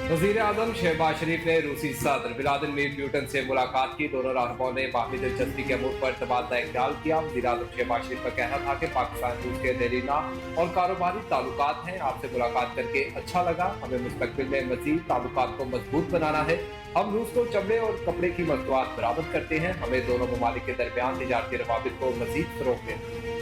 वजीर आजम शहबाज शरीफ ने रूसी सदर व्लादिमीर पुतिन से मुलाकात की। दोनों रहनुमाओं ने बाहमी दिलचस्पी के अमूर पर तबादला ख्याल किया। वजीर आजम शहबाज शरीफ का कहना था कि पाकिस्तान रूस के देरीना और कारोबारी ताल्लुकात हैं। आपसे मुलाकात करके अच्छा लगा। हमें मुस्तकबिल में मजीद ताल्लुकात को मजबूत बनाना है। हम रूस को चमड़े और कपड़े की मसनूआत बरामद करते हैं। हमें दोनों ममालिक के दरमियान तिजारती रवाबित को मजीद फरोग देना है।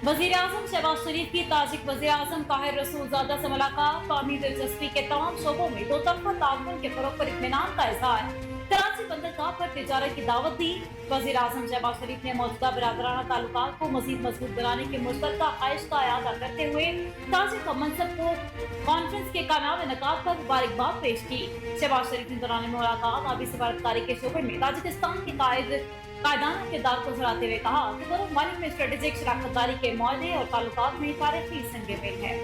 वजीर आजम शहबाज शरीफ की ताजिक वजीर आजम ताहिर रसूलजादा से मुलाकात। कौमी दिलचस्पी के तमाम शोबों में दो तरफा ताउन के फरोग पर इत्मीनान का इजहार। कराची बंदरगाह पर तिजारत की दावत दी। वजीर आजम शहबाज शरीफ ने मौजूदा बिरादराना ताल्लुकात को मजीद मजबूत बनाने की मुश्तरका ख्वाहिश का अयादा करते हुए ताजिक मनसब को कॉन्फ्रेंस के कामयाब इनेकाद पर मुबारकबाद पेश की। शहबाज शरीफ ने दौरान मुलाकात आबी सफारतकारी के शोबे में ताजिकिस्तान के कायदाना किरदार को सराहते हुए कहा कि दोनों ममालिक में स्ट्रेटेजिक शराकतदारी के मायदे और ताल्लुकात में तारीखी संग मेल है।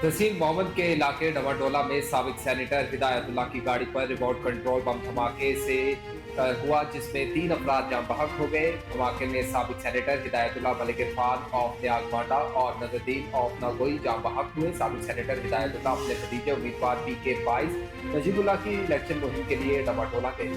तहसील मोहम्मद के इलाके डमाडोला में साबिक सैनिटर हिदायतुल्लाह की गाड़ी पर रिमोट कंट्रोल बम धमाके से हुआ, जिसमें 3 अफराद जान बहक हो गए। धमाके में साबिक सैनिटर हिदायतुल्लाह मलिक इरफान ऑफ न्यागमांडा और नजरुद्दीन ऑफ नागोई जान बहक हुए। साबिक सैनिटर हिदायतुल्लाह अपने भतीजे उम्मीदवार PK बाइस नजीबुल्लाह की इलेक्शन मुहिम के लिए डमाडोला गए।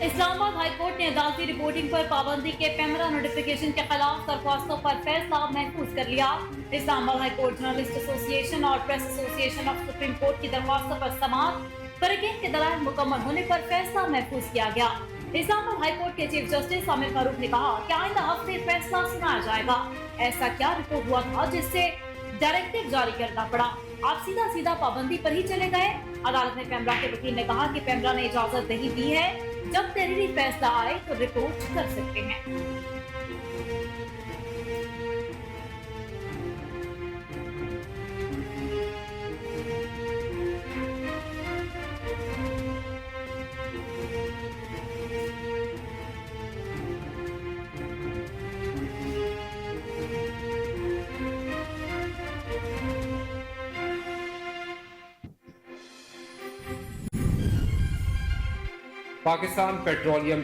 इस्लामाबाद हाई कोर्ट ने अदालती रिपोर्टिंग पर पाबंदी के पैमरा नोटिफिकेशन के खिलाफ दरख्वास्तों पर फैसला महफूज कर लिया। Islamabad high court journalist association और press association of supreme court की दरख्वास्तों पर समाअत फरीकैन के दलाइल मुकम्मल होने पर फैसला महफूज किया गया। इस्लामाबाद हाई कोर्ट के चीफ जस्टिस आमिर फारूक ने कहा कि आइंदा हफ्ते फैसला सुनाया जाएगा। ऐसा क्या रिपोर्ट हुआ था जिससे डायरेक्टिव जारी करना पड़ा? आप सीधा सीधा पाबंदी पर ही चले गए। अदालत में पैमरा के वकील ने कहा कि पैमरा ने इजाजत नहीं दी है। जब तहरीरी फैसला आए तो रिपोर्ट कर सकते हैं। पाकिस्तान पेट्रोलियम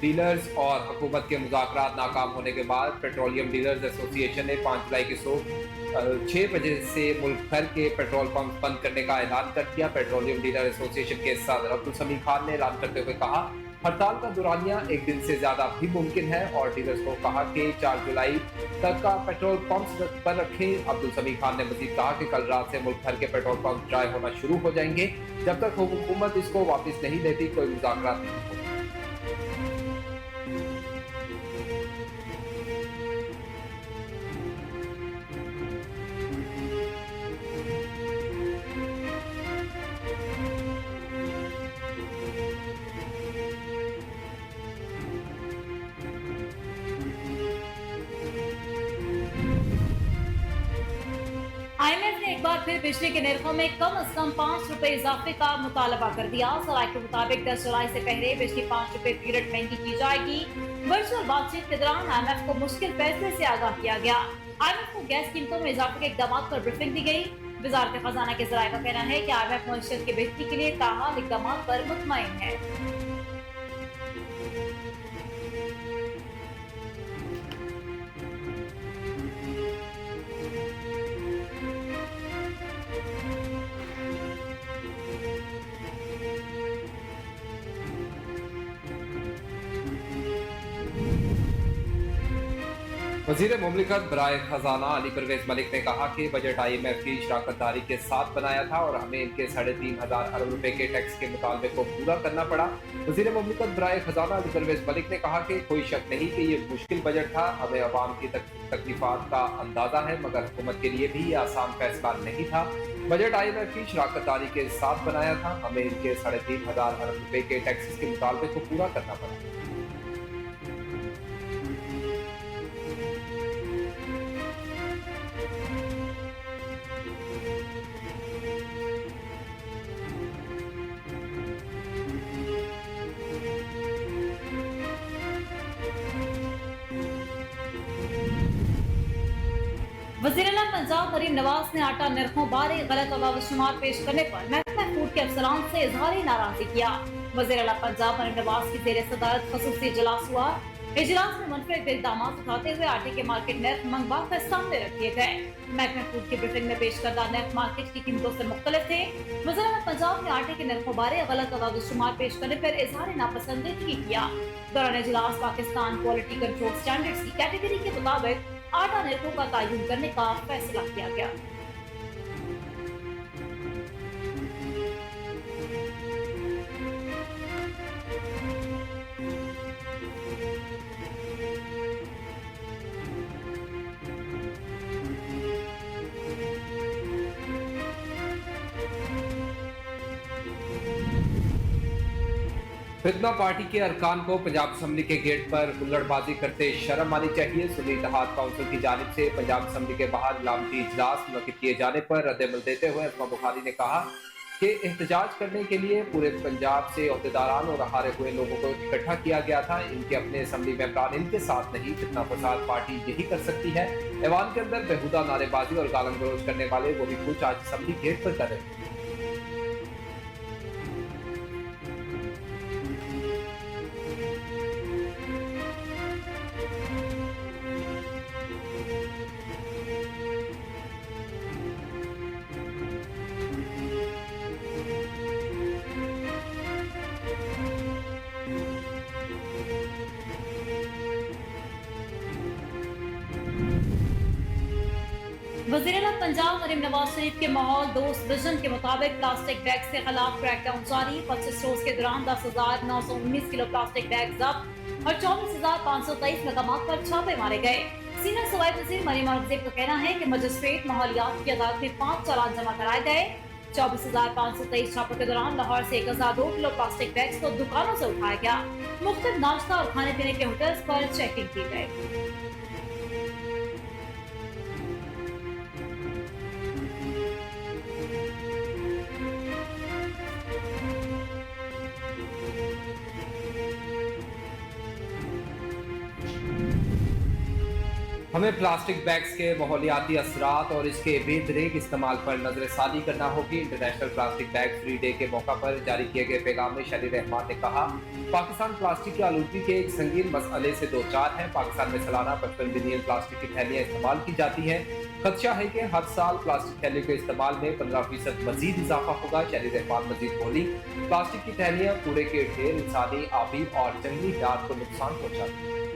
डीलर्स और हुकूमत के मुज़ाकरात नाकाम होने के बाद पेट्रोलियम डीलर्स एसोसिएशन ने 5 जुलाई की सुबह 6 बजे से मुल्क भर के पेट्रोल पंप बंद करने का ऐलान कर दिया। पेट्रोलियम डीलर एसोसिएशन के सदर अब्दुल समी खान ने ऐलान करते हुए कहा, हड़ताल का दुरानिया 1 दिन से ज्यादा भी मुमकिन है और डीलर्स को कहा कि 4 जुलाई तक का पेट्रोल पंप पर रखें। अब्दुल समी खान ने मजीद कहा कि कल रात से मुल्क भर के पेट्रोल पंप ड्राई होना शुरू हो जाएंगे। जब तक हुकूमत इसको वापस नहीं लेती कोई मुज़ाकरात नहीं होगा। IMF ने एक बार फिर बिजली के निर्खों में कम से कम 5 रुपए इजाफे का मुतालबा कर दिया। सराय के मुताबिक 10 जुलाई से पहले बिजली 5 रुपए पीरियड महंगी की जाएगी। वर्चुअल बातचीत के दौरान IMF को मुश्किल फैसले से आगाह किया गया। IMF को गैस कीमतों में इजाफे के इकदाम पर ब्रीफिंग दी गई। वजारत खजाना के जराये का कहना है कि IMF मईशत की बेहतरी के लिए ताहाल इकदाम पर मुतमईन है। वजीर मुमलिकत बराए खजाना अली परवेज मलिक ने कहा कि बजट IMF की शराकतदारी के साथ बनाया था और हमें इनके 3,500 अरब रुपए के टैक्स के मुतालबे को पूरा करना पड़ा। वजीर मुमलिकत बराए खजाना अली परवेज मलिक ने कहा कि कोई शक नहीं कि ये मुश्किल बजट था, हमें अवाम की तकलीफात का अंदाजा है, मगर हुकूमत के लिए भी ये आसान फैसला नहीं था। बजट IMF की शराकतदारी के साथ बनाया था, हमें इनके 3,500 अरब रुपए के टैक्सेस के मुतालबे को पूरा करना पड़ा। वज़ीर-ए-आला पंजाब मरीम नवाज ने आटा निर्खों बारे गलत अदाद-ओ-शुमार पेश करने पर महकमा फूड के अफसरान से इजहार नाराजगी किया। वज़ीर-ए-आला पंजाब मरीम नवाज की ज़ेर सदारत खसूसी इजलास हुआ। इजलास में मुनफरिद इक़दाम उठाते हुए आटे के मार्केट नर्ख मंगवा कर सामने रख दिए गए। महकमा फूड की ब्रीफिंग में पेश करदा नर्ख मार्केट की कीमतों से मुख्तलिफ थे। वज़ीर-ए-आला पंजाब ने आटे के नर्खों बारे गलत अदाद-ओ-शुमार पेश करने पर इजहार नापसंदीदगी किया। दौरान इजलास पाकिस्तान क्वालिटी कंट्रोल स्टैंडर्ड्स की कैटेगरी के मुताबिक आटा निर्खों का तयन करने का फैसला किया गया। फितना पार्टी के अरकान को पंजाब असम्बली के गेट पर हुल्लड़बाजी करते शर्म आनी चाहिए। सुन्नी इत्तेहाद काउंसिल की जानिब से पंजाब असम्बली के बाहर लामती इजलास मुनक्किद किए जाने पर रद्द-ए-अमल देते हुए अस्मा बुखारी ने कहा कि एहतजाज करने के लिए पूरे पंजाब से ओहदेदारान और हारे हुए लोगों को इकट्ठा किया गया था। इनके अपने असम्बली मेंबरान इनके साथ नहीं, फितना फसाद पार्टी यही कर सकती है। ऐवान के अंदर बेहुदा नारेबाजी और गालम गलौज करने वाले वो भी कुछ आज असम्बली गेट पर कर रहे हैं। वज़ीर-ए-आला पंजाब मरीम नवाज शरीफ के माहौल दोस्त विजन के मुताबिक प्लास्टिक बैग के खिलाफ क्रैकडाउन जारी। 25 रोज के दौरान 10,919 किलो प्लास्टिक बैग जब्त और 24,523 मकामात पर छापे मारे गए। सीनियर सूबाई वज़ीर मरीम औरंगज़ेब का कहना है कि मजिस्ट्रेट माहौलियात की अदालत में 5 चालान जमा कराए गए। 24,523 छापों के दौरान लाहौर से 1,002 किलो प्लास्टिक बैग्स को दुकानों से उठाया गया। मुख्तलिफ नाश्ता और खाने पीने के होटल्स पर चेकिंग की गई। हमें प्लास्टिक बैग्स के माहौलियाती असरात और इसके बेदरेक इस्तेमाल पर नजरसानी करना होगी। International plastic bag free day के मौका पर जारी किए गए पैगाम में शहरी रहमान ने कहा, पाकिस्तान प्लास्टिक की आलूगी के एक संगीन मसले से दो चार है। पाकिस्तान में सालाना 55 बिलियन प्लास्टिक की थैलियां इस्तेमाल की जाती हैं। खदशा है कि हर साल प्लास्टिक थैलियों के इस्तेमाल में 15% मजीद इजाफा होगा। शहरी रहमान मजीद बोली, प्लास्टिक की थैलियां कूड़े के ढेर इंसानी, आबी और जंगली हयात को नुकसान पहुँचाती हैं।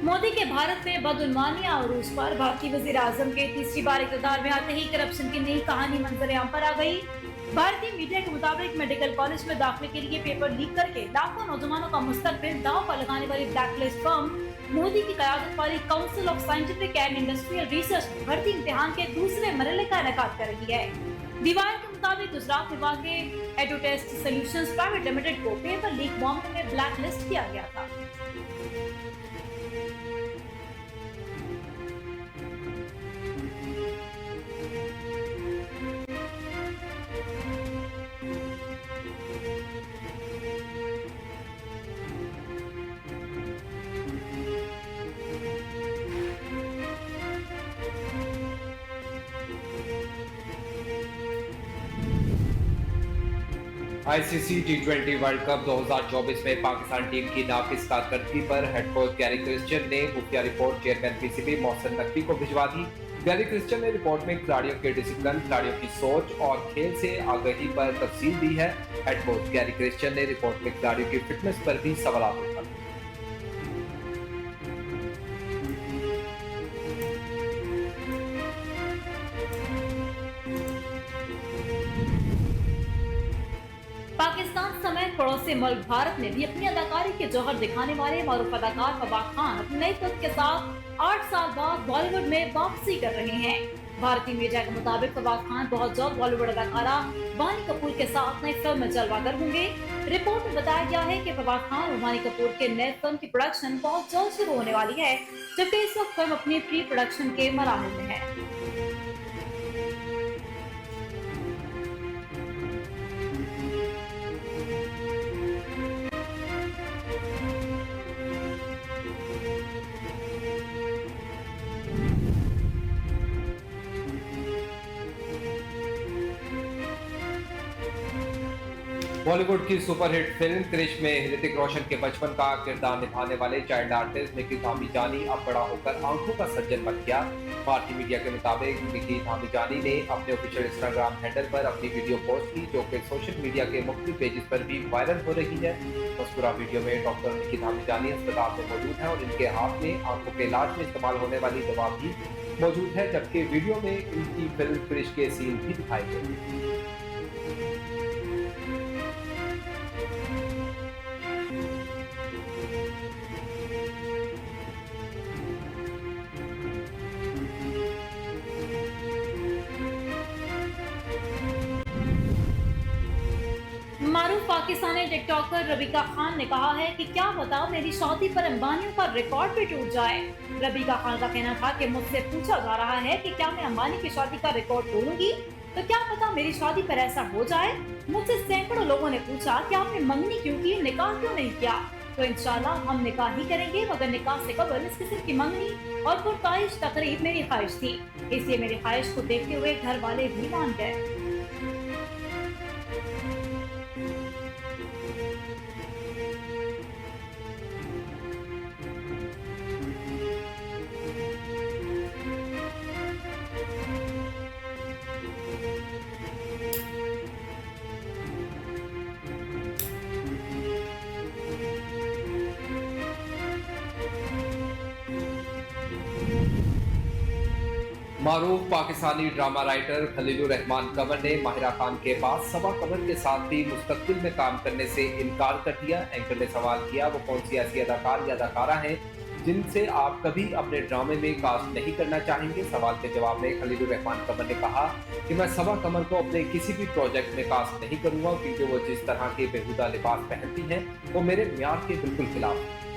मोदी के भारत में बदउनवानी अरूज पर भारतीय वज़ीर आज़म के तीसरी बार इक़्तिदार में आते ही करप्शन की नई कहानी मंजर आम पर आ गई। भारतीय मीडिया के मुताबिक मेडिकल कॉलेज में दाखिले के लिए पेपर लीक करके लाखों नौजवानों का मुस्तकबिल दांव पर लगाने वाली ब्लैकलिस्ट फर्म मोदी की क़यादत वाली council of scientific and industrial research में भर्ती इम्तिहान के दूसरे मरहले का इनेकाद कर रही है। दीवार के मुताबिक गुजरात विभाग के एडुटेस्ट सॉल्यूशंस प्राइवेट लिमिटेड को पेपर लीक मामले में ब्लैकलिस्ट किया गया था। ICC T20 वर्ल्ड कप 2024 में पाकिस्तान टीम की नाकिस कारकर्दगी पर हेड कोच गैरी क्रिश्चियन ने खुफिया report chairman PCB Mohsin Naqvi को भिजवा दी। गैरी क्रिश्चियन ने रिपोर्ट में खिलाड़ियों के डिसिप्लिन, खिलाड़ियों की सोच और खेल से आगाही पर तफसील दी है। हेड कोच गैरी क्रिश्चियन ने रिपोर्ट में खिलाड़ियों की फिटनेस पर भी सवाल उठाए। पाकिस्तान समेत पड़ोसी मुल्क भारत में भी अपनी अदाकारी के जौहर दिखाने वाले मारूफ अदाकार फवाद खान अपने नई फिल्म के साथ 8 साल बाद बॉलीवुड में वापसी कर रहे हैं। भारतीय मीडिया के मुताबिक फवाद खान बहुत जल्द बॉलीवुड अदाकारा वानी कपूर के साथ नई फिल्म में जलवागर होंगे। रिपोर्ट में बताया गया है कि फवाद खान और वानी कपूर के नए फिल्म की प्रोडक्शन बहुत जल्द शुरू होने वाली है, जबकि इस वक्त फिल्म अपनी प्री प्रोडक्शन के मराहल में है। बॉलीवुड की सुपरहिट फिल्म क्रिश में ऋतिक रोशन के बचपन का किरदार निभाने वाले चाइल्ड आर्टिस्ट निकी धामीजानी अब बड़ा होकर आंखों का सज्जन बन गया। भारतीय मीडिया के मुताबिक निकी धामीजानी ने अपने ऑफिशियल इंस्टाग्राम हैंडल पर अपनी वीडियो पोस्ट की, जो कि सोशल मीडिया के मुख्तलिफ पेजेस पर भी वायरल हो रही है। मज़कूरा वीडियो में डॉक्टर निकी धामीजानी अस्पताल में मौजूद है और इनके हाथ में आंखों के इलाज में इस्तेमाल होने वाली दवा भी मौजूद है, जबकि वीडियो में इनकी फिल्म क्रिश के सीन भी दिखाए गए। मारूफ पाकिस्तानी टिकटॉकर रबीका खान ने कहा है कि क्या पता मेरी शादी पर अंबानियों का रिकॉर्ड भी टूट जाए। रबीका खान का कहना था कि मुझसे पूछा जा रहा है कि क्या मैं अंबानी की शादी का रिकॉर्ड तोड़ूंगी, तो क्या पता मेरी शादी पर ऐसा हो जाए। मुझसे सैकड़ों लोगों ने पूछा कि आपने मंगनी क्यों की, निकाह क्यों नहीं किया, तो इंशाल्लाह हम निकाह ही करेंगे, मगर निकाह से कबल इस किस्म की मंगनी और पुरताइश तकरीब मेरी ख्वाहिश थी, इसलिए मेरी ख्वाहिश को देखते हुए घर वाले भी मान गए। मारूफ पाकिस्तानी ड्रामा राइटर खलीलुर रहमान कंवर ने माहिरा खान के पास सबा कंवर के साथ भी मुस्तकबिल में काम करने से इनकार कर दिया। एंकर ने सवाल किया, वो कौन सी ऐसी अदाकार या अदाकारा हैं जिनसे आप कभी अपने ड्रामे में कास्ट नहीं करना चाहेंगे। सवाल के जवाब में खलीलुर रहमान कंवर ने कहा कि मैं सबा कंवर को अपने किसी भी प्रोजेक्ट में कास्ट नहीं करूंगा, क्योंकि वो जिस तरह के बेहुदा लिबास पहनती हैं वो मेरे म्यार के बिल्कुल खिलाफ है।